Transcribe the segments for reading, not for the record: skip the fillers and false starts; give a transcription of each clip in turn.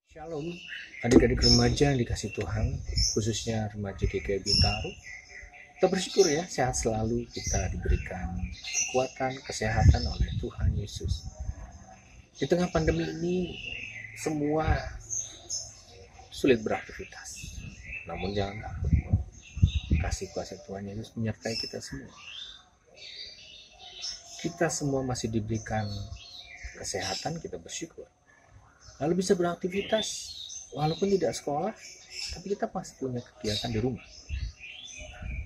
Shalom, adik-adik remaja yang dikasih Tuhan, khususnya remaja GKI Bintaro. Kita bersyukur ya, sehat selalu, kita diberikan kekuatan, kesehatan oleh Tuhan Yesus. Di tengah pandemi ini, semua sulit beraktivitas. Namun jangan takut, kasih kuasa Tuhan Yesus menyertai kita semua. Kita semua masih diberikan kesehatan, kita bersyukur. Lalu bisa beraktivitas, walaupun tidak sekolah, tapi kita pasti punya kegiatan di rumah.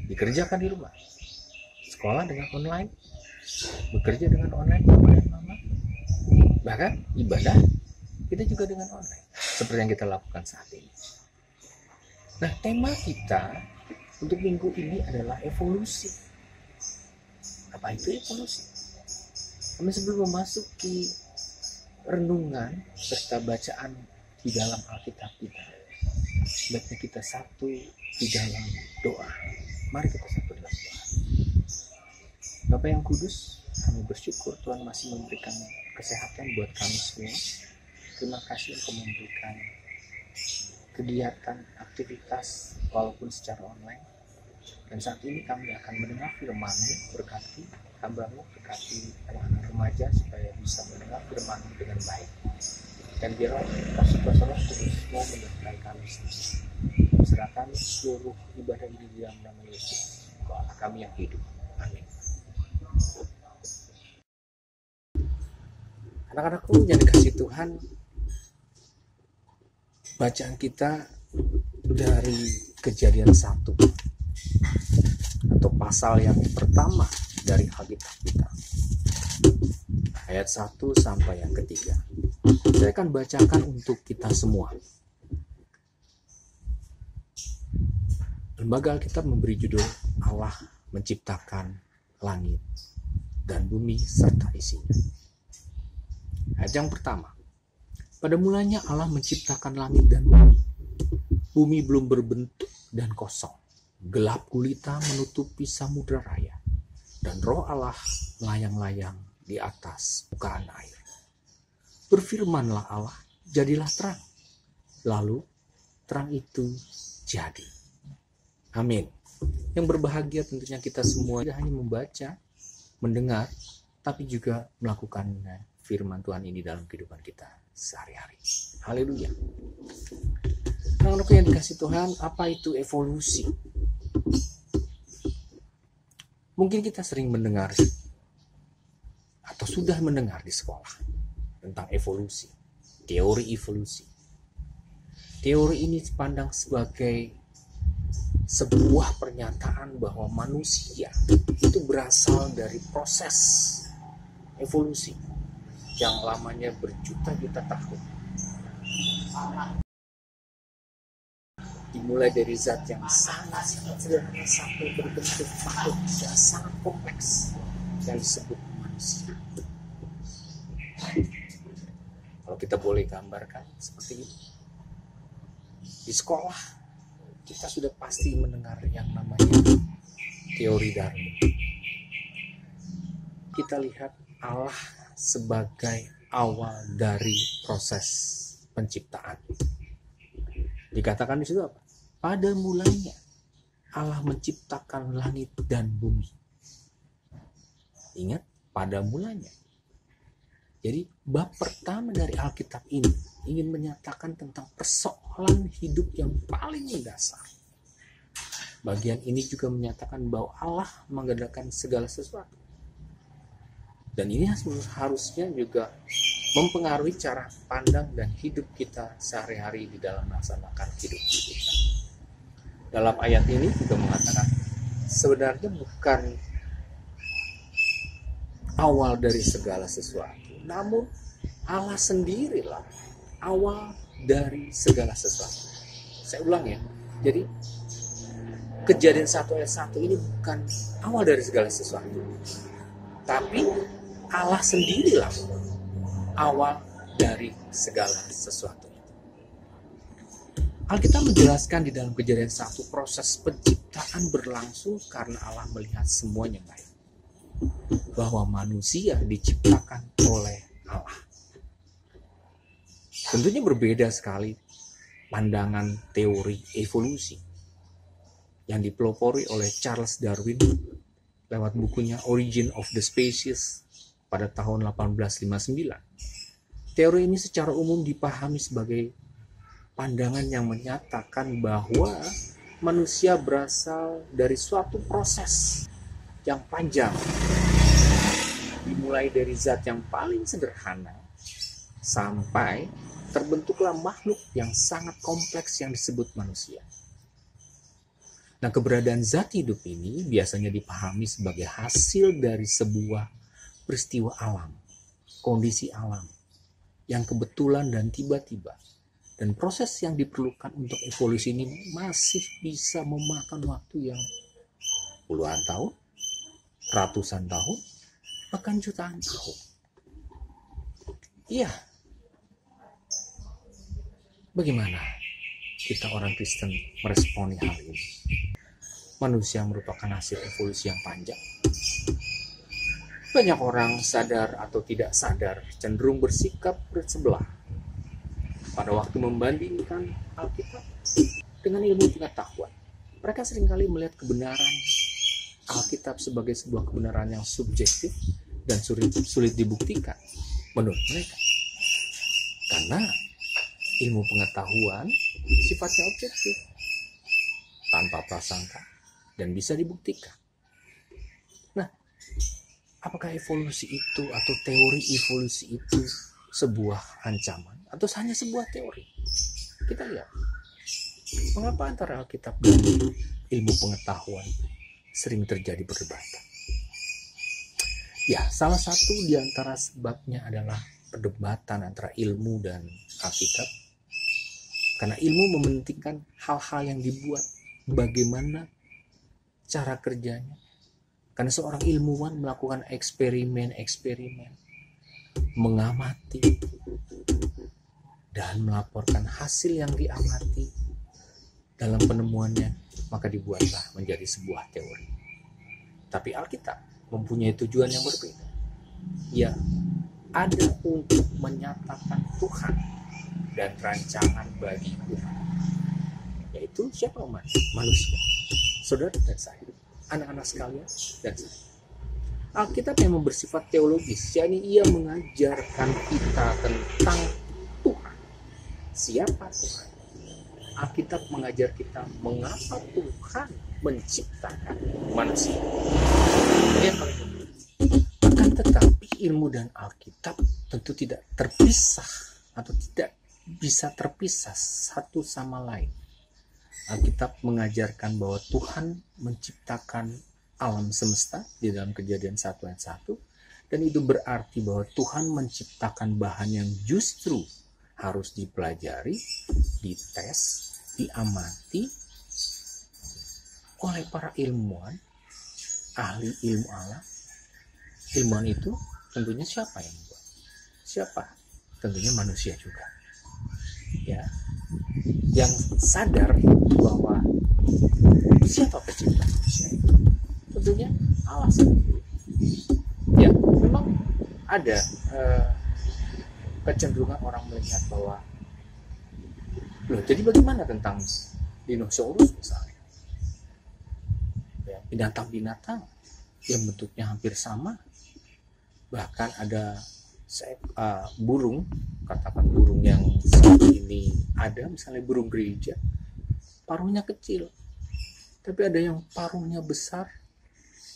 Dikerjakan di rumah. Sekolah dengan online, bekerja dengan online, Bapak dan Mama. Bahkan ibadah, kita juga dengan online. Seperti yang kita lakukan saat ini. Nah, tema kita untuk minggu ini adalah evolusi. Apa itu evolusi? Kami sebelum memasuki renungan serta bacaan di dalam Alkitab kita, sebaiknya kita satu di dalam doa. Mari kita satu dalam doa. Bapa yang kudus, kami bersyukur Tuhan masih memberikan kesehatan buat kami semua. Terima kasih Engkau memberikan kegiatan, aktivitas walaupun secara online. Dan saat ini kami akan mendengar firman-Mu, berkati hamba-Mu, berkati anak-anak remaja supaya bisa mendengar firman-Mu dengan baik. Dan biarlah kasih kuasa Roh Kudus mau menyertai kami sendiri. Serahkan seluruh ibadah ini di dalam nama Yesus, Engkau Allah kami yang hidup. Amin. Anak-anakku yang dikasih Tuhan, bacaan kita dari Kejadian 1 atau pasal yang pertama dari Alkitab kita, ayat 1 sampai yang ketiga. Saya akan bacakan untuk kita semua. Lembaga Alkitab memberi judul Allah menciptakan langit dan bumi serta isinya. Ayat yang pertama, pada mulanya Allah menciptakan langit dan bumi. Bumi belum berbentuk dan kosong. Gelap gulita menutupi samudra raya, dan Roh Allah melayang-layang di atas permukaan air. Berfirmanlah Allah, jadilah terang. Lalu terang itu jadi. Amin. Yang berbahagia tentunya kita semua tidak hanya membaca, mendengar, tapi juga melakukan firman Tuhan ini dalam kehidupan kita sehari-hari. Haleluya. Anak-anak yang dikasih Tuhan, apa itu evolusi? Mungkin kita sering mendengar atau sudah mendengar di sekolah tentang evolusi, teori evolusi. Teori ini dipandang sebagai sebuah pernyataan bahwa manusia itu berasal dari proses evolusi yang lamanya berjuta-juta tahun. Dimulai dari zat yang sangat sederhana sampai berbentuk makhluk yang sangat kompleks yang disebut manusia. Kalau kita boleh gambarkan seperti ini, di sekolah kita sudah pasti mendengar yang namanya teori Darwin. Kita lihat Allah sebagai awal dari proses penciptaan. Dikatakan di situ apa? Pada mulanya Allah menciptakan langit dan bumi. Ingat, pada mulanya. Jadi bab pertama dari Alkitab ini ingin menyatakan tentang persoalan hidup yang paling mendasar. Bagian ini juga menyatakan bahwa Allah mengadakan segala sesuatu. Dan ini harusnya juga mempengaruhi cara pandang dan hidup kita sehari-hari di dalam melaksanakan hidup kita. Dalam ayat ini juga mengatakan sebenarnya bukan awal dari segala sesuatu, namun Allah sendirilah awal dari segala sesuatu. Saya ulang ya. Jadi Kejadian 1 ayat 1 ini bukan awal dari segala sesuatu, tapi Allah sendirilah awal dari segala sesuatu. Alkitab menjelaskan di dalam Kejadian 1 proses penciptaan berlangsung karena Allah melihat semuanya baik. Bahwa manusia diciptakan oleh Allah. Tentunya berbeda sekali pandangan teori evolusi yang dipelopori oleh Charles Darwin lewat bukunya Origin of the Species pada tahun 1859. Teori ini secara umum dipahami sebagai pandangan yang menyatakan bahwa manusia berasal dari suatu proses yang panjang, dimulai dari zat yang paling sederhana sampai terbentuklah makhluk yang sangat kompleks yang disebut manusia. Nah, keberadaan zat hidup ini biasanya dipahami sebagai hasil dari sebuah peristiwa alam, kondisi alam yang kebetulan dan tiba-tiba. Dan proses yang diperlukan untuk evolusi ini masih bisa memakan waktu yang puluhan tahun, ratusan tahun, bahkan jutaan tahun. Iya. Bagaimana kita orang Kristen meresponi hal ini? Manusia merupakan hasil evolusi yang panjang. Banyak orang sadar atau tidak sadar cenderung bersikap bersebelah pada waktu membandingkan Alkitab dengan ilmu pengetahuan. Mereka seringkali melihat kebenaran Alkitab sebagai sebuah kebenaran yang subjektif dan sulit dibuktikan menurut mereka. Karena ilmu pengetahuan sifatnya objektif, tanpa prasangka, dan bisa dibuktikan. Nah, apakah evolusi itu atau teori evolusi itu sebuah ancaman atau hanya sebuah teori? Kita lihat, mengapa antara Alkitab dan ilmu pengetahuan sering terjadi perdebatan? Ya, salah satu di antara sebabnya adalah perdebatan antara ilmu dan Alkitab. Karena ilmu mementingkan hal-hal yang dibuat, bagaimana cara kerjanya. Karena seorang ilmuwan melakukan eksperimen, mengamati, dan melaporkan hasil yang diamati dalam penemuannya, maka dibuatlah menjadi sebuah teori. Tapi Alkitab mempunyai tujuan yang berbeda. Ya, ada untuk menyatakan Tuhan dan rancangan bagi Tuhan, yaitu siapa umat? Manusia, saudara dan saya, anak-anak sekalian dan saya. Alkitab memang bersifat teologis, yakni ia mengajarkan kita tentang Tuhan. Siapa Tuhan? Alkitab mengajar kita mengapa Tuhan menciptakan manusia. Akan tetapi ilmu dan Alkitab tentu tidak terpisah atau tidak bisa terpisah satu sama lain. Alkitab mengajarkan bahwa Tuhan menciptakan alam semesta di dalam Kejadian 1 ayat 1, dan itu berarti bahwa Tuhan menciptakan bahan yang justru harus dipelajari, dites, diamati oleh para ilmuwan, ahli ilmu alam. Ilmuwan itu tentunya siapa yang membuat? Siapa? Tentunya manusia juga. Ya, yang sadar bahwa siapa pencipta manusia itu? Tentunya Allah sendiri. Ya, memang ada kecenderungan orang melihat bahwa, loh, jadi bagaimana tentang dinosaurus misalnya? Ya, binatang-binatang yang bentuknya hampir sama, bahkan ada burung, katakan burung yang saat ini ada, misalnya burung gereja, paruhnya kecil, tapi ada yang paruhnya besar.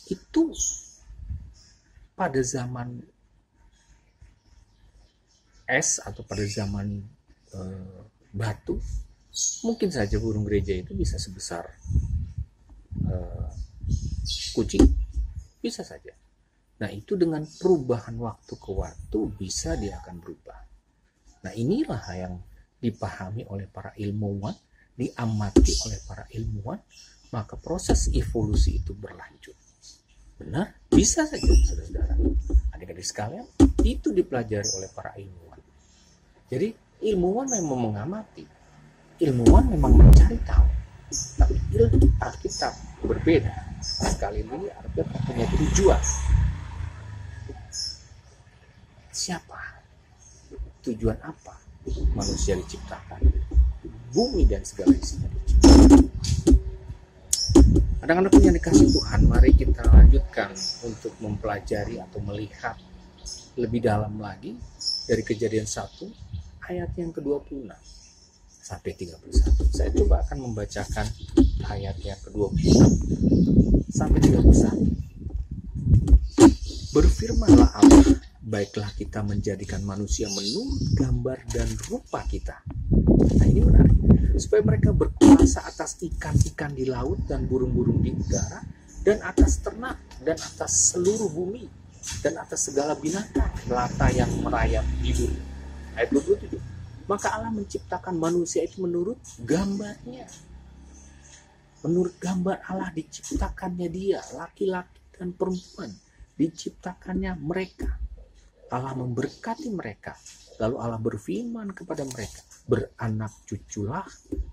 Itu pada zaman es atau pada zaman batu, mungkin saja burung gereja itu bisa sebesar kucing, bisa saja. Nah, itu dengan perubahan waktu ke waktu bisa dia akan berubah. Nah, inilah yang dipahami oleh para ilmuwan, diamati oleh para ilmuwan, maka proses evolusi itu berlanjut. Benar? Bisa saja, saudara-saudara. Adik-adik sekalian, itu dipelajari oleh para ilmuwan. Jadi, ilmuwan memang mengamati. Ilmuwan memang mencari tahu. Tapi ilmu Alkitab berbeda. Sekali lagi, Alkitab punya tujuan. Siapa? Tujuan apa? manusia diciptakan, bumi dan segala isinya diciptakan. Anak-anak yang dikasih Tuhan, mari kita lanjutkan untuk mempelajari atau melihat lebih dalam lagi dari Kejadian 1 ayat yang ke-26 sampai 31. Saya coba akan membacakan ayat yang ke-26 sampai 31. Berfirmanlah Allah, baiklah kita menjadikan manusia menurut gambar dan rupa kita. Nah, ini menarik. Supaya mereka berkuasa atas ikan-ikan di laut dan burung-burung di udara, dan atas ternak, dan atas seluruh bumi, dan atas segala binatang melata yang merayap di bumi. Ayat 27. Maka Allah menciptakan manusia itu menurut gambarnya. Menurut gambar Allah diciptakannya dia, laki-laki dan perempuan. Diciptakannya mereka. Allah memberkati mereka. Lalu Allah berfirman kepada mereka, beranak cuculah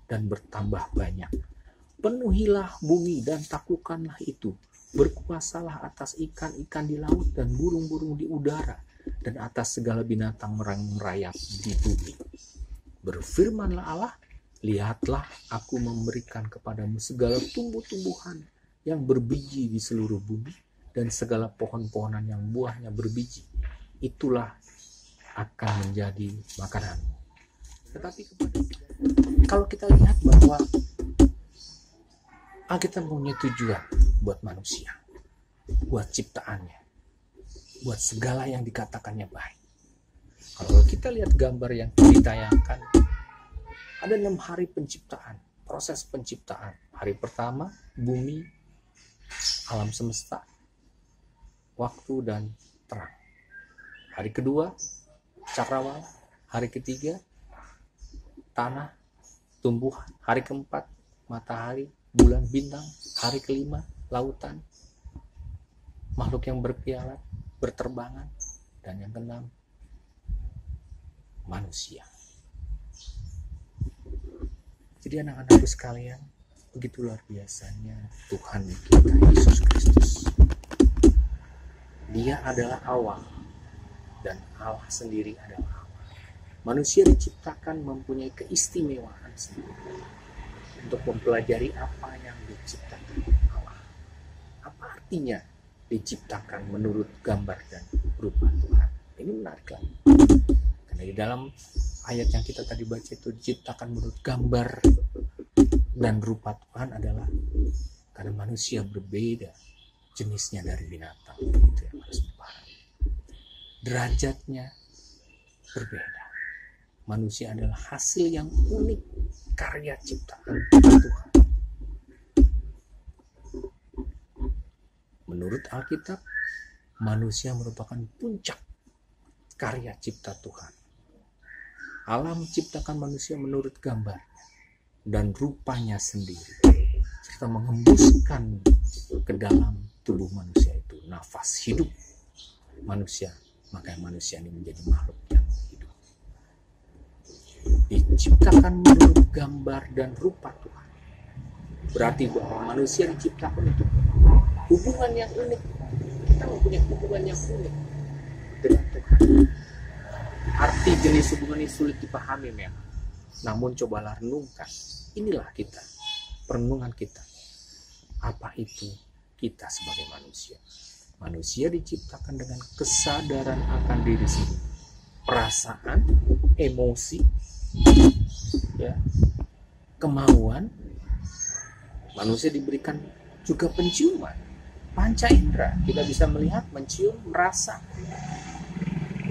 dan bertambah banyak. Penuhilah bumi dan taklukkanlah itu. Berkuasalah atas ikan-ikan di laut dan burung-burung di udara, dan atas segala binatang merayap di bumi. Berfirmanlah Allah, lihatlah aku memberikan kepadamu segala tumbuh-tumbuhan yang berbiji di seluruh bumi, dan segala pohon-pohonan yang buahnya berbiji. Itulah akan menjadi makananmu. Tetapi kalau kita lihat bahwa kita mempunyai tujuan buat manusia, buat ciptaannya, buat segala yang dikatakannya baik. Kalau kita lihat gambar yang ditayangkan, ada 6 hari penciptaan, proses penciptaan. Hari pertama, bumi, alam semesta, waktu dan terang. Hari kedua, cakrawala. Hari ketiga, tanah, tumbuhan. Hari keempat, matahari, bulan, bintang. Hari kelima, lautan, makhluk yang berkeliaran, berterbangan. Dan yang keenam, manusia. Jadi anak-anakku sekalian, begitu luar biasanya Tuhan kita Yesus Kristus. Dia adalah awal, dan Allah sendiri adalah awal. Manusia diciptakan mempunyai keistimewaan sendiri untuk mempelajari apa yang diciptakan Allah. Apa artinya diciptakan menurut gambar dan rupa Tuhan? Ini menarik lagi. Karena di dalam ayat yang kita tadi baca itu, diciptakan menurut gambar dan rupa Tuhan adalah karena manusia berbeda jenisnya dari binatang. Itu yang harus dipahami. Derajatnya berbeda. Manusia adalah hasil yang unik, karya ciptaan Tuhan. Menurut Alkitab, manusia merupakan puncak karya cipta Tuhan. Allah menciptakan manusia menurut gambarnya dan rupanya sendiri, serta mengembuskan ke dalam tubuh manusia itu nafas hidup manusia. Makanya manusia ini menjadi makhluk yang hidup. Diciptakan menurut gambar dan rupa Tuhan. Berarti bahwa manusia diciptakan untuk hubungan yang unik. Kita mempunyai hubungan yang unik dengan Tuhan. Arti jenis hubungan ini sulit dipahami memang. Namun cobalah renungkan. Inilah kita, perenungan kita. Apa itu kita sebagai manusia? Manusia diciptakan dengan kesadaran akan diri sendiri, perasaan, emosi, ya, kemauan. Manusia diberikan juga penciuman, panca indera. Kita bisa melihat, mencium, merasa,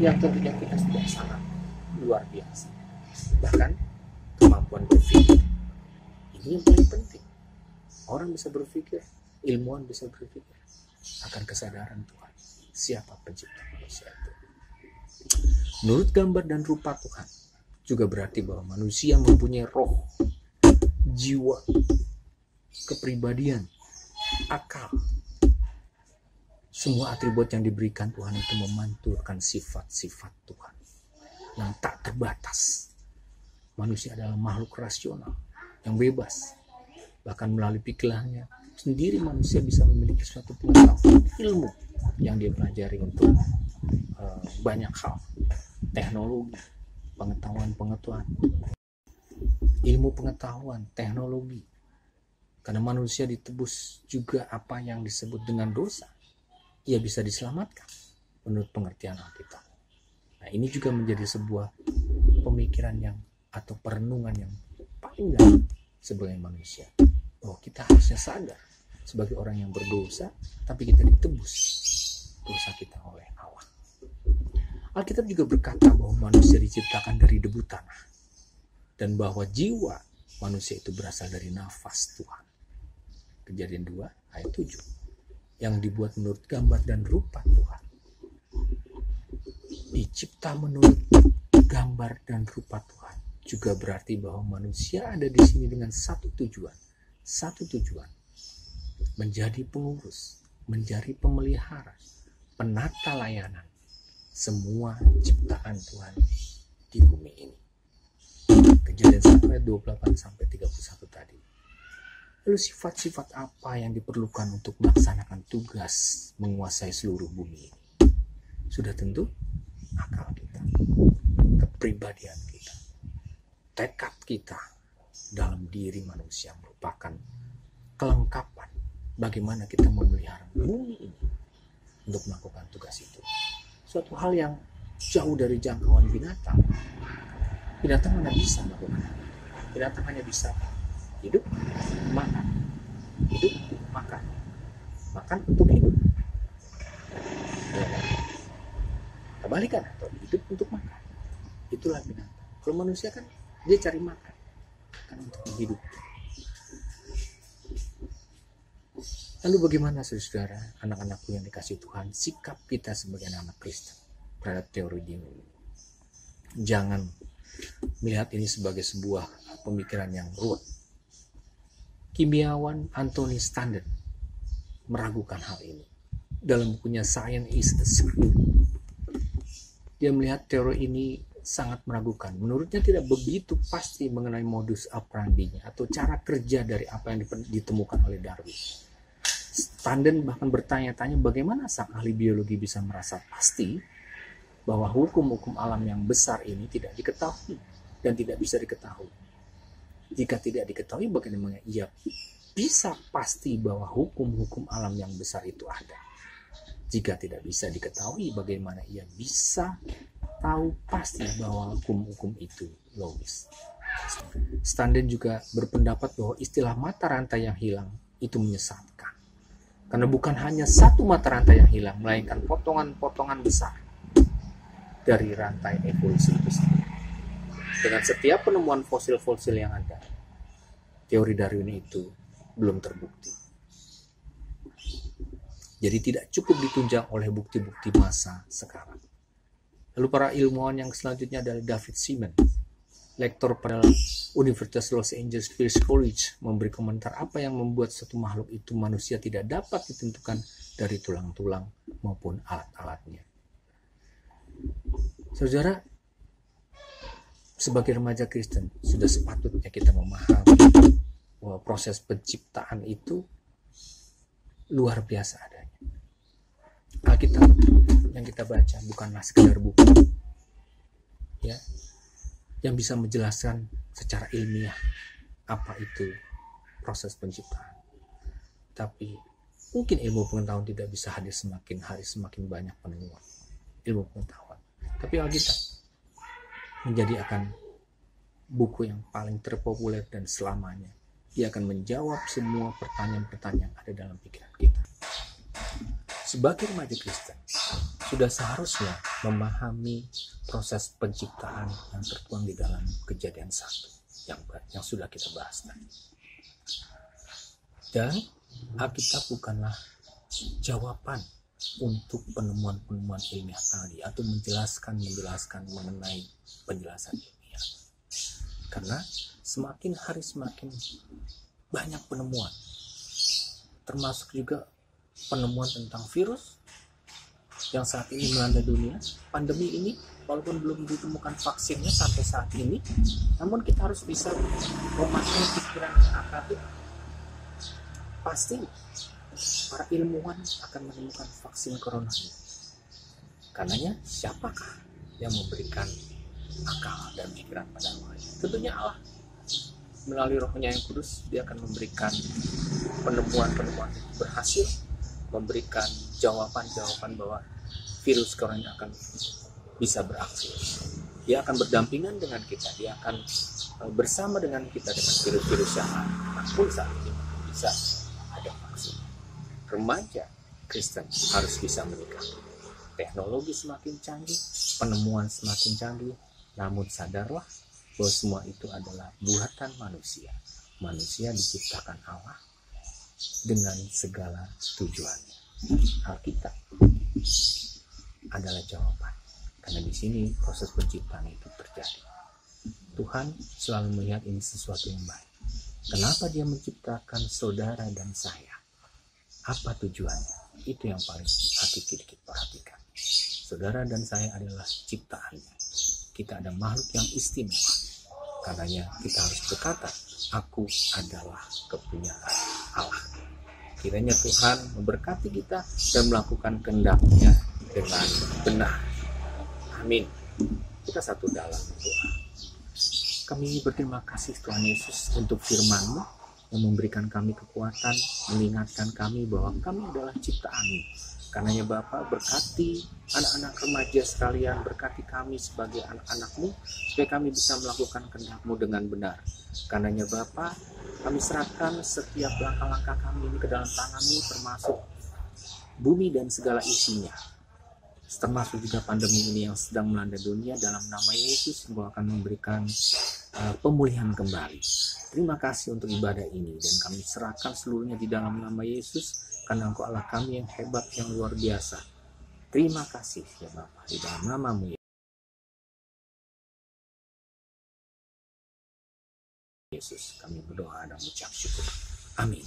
yang tentunya kita sudah sangat luar biasa. Bahkan kemampuan berpikir, ini yang paling penting. Orang bisa berpikir, ilmuwan bisa berpikir akan kesadaran Tuhan, siapa pencipta manusia itu. Menurut gambar dan rupa Tuhan juga berarti bahwa manusia mempunyai roh, jiwa, kepribadian, akal. Semua atribut yang diberikan Tuhan itu memanturkan sifat-sifat Tuhan yang tak terbatas. Manusia adalah makhluk rasional yang bebas. Bahkan melalui pikirannya sendiri manusia bisa memiliki suatu pengetahuan ilmu yang dia pelajari untuk banyak hal, teknologi, pengetahuan, ilmu pengetahuan, teknologi. Karena manusia ditebus juga apa yang disebut dengan dosa, ia bisa diselamatkan menurut pengertian Alkitab. Nah, ini juga menjadi sebuah pemikiran atau perenungan yang paling dalam sebagai manusia, bahwa kita harusnya sadar sebagai orang yang berdosa, tapi kita ditebus dosa kita oleh Allah. Alkitab juga berkata bahwa manusia diciptakan dari debu tanah, dan bahwa jiwa manusia itu berasal dari nafas Tuhan. Kejadian 2 ayat 7, yang dibuat menurut gambar dan rupa Tuhan. Dicipta menurut gambar dan rupa Tuhan juga berarti bahwa manusia ada di sini dengan satu tujuan, menjadi pengurus, menjadi pemelihara, penata layanan semua ciptaan Tuhan di bumi ini. Kejadian 1 ayat 28 sampai 31 tadi. Lalu sifat-sifat apa yang diperlukan untuk melaksanakan tugas menguasai seluruh bumi ini? Sudah tentu akal kita, kepribadian kita, tekad kita dalam diri manusia merupakan kelengkapan bagaimana kita memelihara bumi ini untuk melakukan tugas itu. Suatu hal yang jauh dari jangkauan binatang. Binatang mana bisa melakukan? Binatang hanya bisa hidup, makan, hidup, makan, makan untuk hidup. Ya, kebalikan, atau hidup untuk makan. Itulah binatang. Kalau manusia kan dia cari makan, kan untuk hidup. Lalu bagaimana saudara, anak-anakku yang dikasih Tuhan, sikap kita sebagai anak Kristen terhadap teori dini? Jangan melihat ini sebagai sebuah pemikiran yang ruwet. Kimiawan Anthony Standen meragukan hal ini. Dalam bukunya Science is the Screw, dia melihat teori ini sangat meragukan. Menurutnya tidak begitu pasti mengenai modus operandinya atau cara kerja dari apa yang ditemukan oleh Darwin. Standen bahkan bertanya-tanya bagaimana sang ahli biologi bisa merasa pasti bahwa hukum-hukum alam yang besar ini tidak diketahui dan tidak bisa diketahui. Jika tidak diketahui, bagaimana ia bisa pasti bahwa hukum-hukum alam yang besar itu ada? Jika tidak bisa diketahui, bagaimana ia bisa tahu pasti bahwa hukum-hukum itu logis? Standen juga berpendapat bahwa istilah mata rantai yang hilang itu menyesatkan. Karena bukan hanya satu mata rantai yang hilang, melainkan potongan-potongan besar dari rantai evolusi itu sendiri. Dengan setiap penemuan fosil-fosil yang ada, teori Darwin itu belum terbukti. Jadi tidak cukup ditunjang oleh bukti-bukti masa sekarang. Lalu para ilmuwan yang selanjutnya adalah David Seaman, lektor pada Universitas Los Angeles Fields College, memberi komentar apa yang membuat satu makhluk itu manusia tidak dapat ditentukan dari tulang-tulang maupun alat-alatnya. Saudara, sebagai remaja Kristen, sudah sepatutnya kita memahami bahwa proses penciptaan itu luar biasa adanya. Alkitab yang kita baca bukanlah sekedar buku, ya, yang bisa menjelaskan secara ilmiah apa itu proses penciptaan. Tapi mungkin ilmu pengetahuan tidak bisa hadir semakin hari semakin banyak penemuan ilmu pengetahuan. Tapi Alkitab menjadi akan buku yang paling terpopuler dan selamanya. Dia akan menjawab semua pertanyaan-pertanyaan yang ada dalam pikiran kita. Sebagai remaja Kristen, sudah seharusnya memahami proses penciptaan yang tertuang di dalam Kejadian 1 yang sudah kita bahas tadi. Dan Alkitab bukanlah jawaban untuk penemuan-penemuan ilmiah tadi atau menjelaskan mengenai penjelasan ilmiah. Karena semakin hari semakin banyak penemuan, termasuk juga penemuan tentang virus yang saat ini melanda dunia. Pandemi ini walaupun belum ditemukan vaksinnya sampai saat ini, namun kita harus bisa memakai pikiran yang akademik. Pasti para ilmuwan akan menemukan vaksin corona ini. Karenanya siapakah yang memberikan akal dan pikiran pada Allah. Tentunya Allah melalui Rohnya yang kudus, dia akan memberikan penemuan-penemuan berhasil, memberikan jawaban-jawaban bahwa virus corona akan bisa berakhir. Dia akan berdampingan dengan kita, dia akan bersama dengan kita dengan virus-virus yang pun saat ini bisa ada vaksin. Remaja Kristen harus bisa menikah. Teknologi semakin canggih, penemuan semakin canggih, namun sadarlah bahwa semua itu adalah buatan manusia. Manusia diciptakan Allah dengan segala tujuannya. Alkitab adalah jawaban, karena di sini proses penciptaan itu terjadi. Tuhan selalu melihat ini sesuatu yang baik. Kenapa dia menciptakan saudara dan saya? Apa tujuannya? Itu yang paling hakiki kita perhatikan. Saudara dan saya adalah ciptaannya. Kita ada makhluk yang istimewa. Karenanya kita harus berkata, aku adalah kepunyaan Allah. Kiranya Tuhan memberkati kita dan melakukan kehendak-Nya dengan benar. Amin. Kita satu dalam doa. Kami berterima kasih Tuhan Yesus untuk firman-Mu yang memberikan kami kekuatan, mengingatkan kami bahwa kami adalah ciptaan-Mu. Karenanya Bapa, berkati anak-anak remaja sekalian, berkati kami sebagai anak-anak-Mu, supaya kami bisa melakukan kehendak-Mu dengan benar. Karenanya Bapa, kami serahkan setiap langkah-langkah kami ini ke dalam tangan-Mu, termasuk bumi dan segala isinya, termasuk juga pandemi ini yang sedang melanda dunia. Dalam nama Yesus, Engkau akan memberikan pemulihan kembali. Terima kasih untuk ibadah ini, dan kami serahkan seluruhnya di dalam nama Yesus, karena Engkau Allah kami yang hebat, yang luar biasa. Terima kasih ya Bapa, di dalam nama-Mu Yesus kami berdoa dan mengucap syukur. Amin.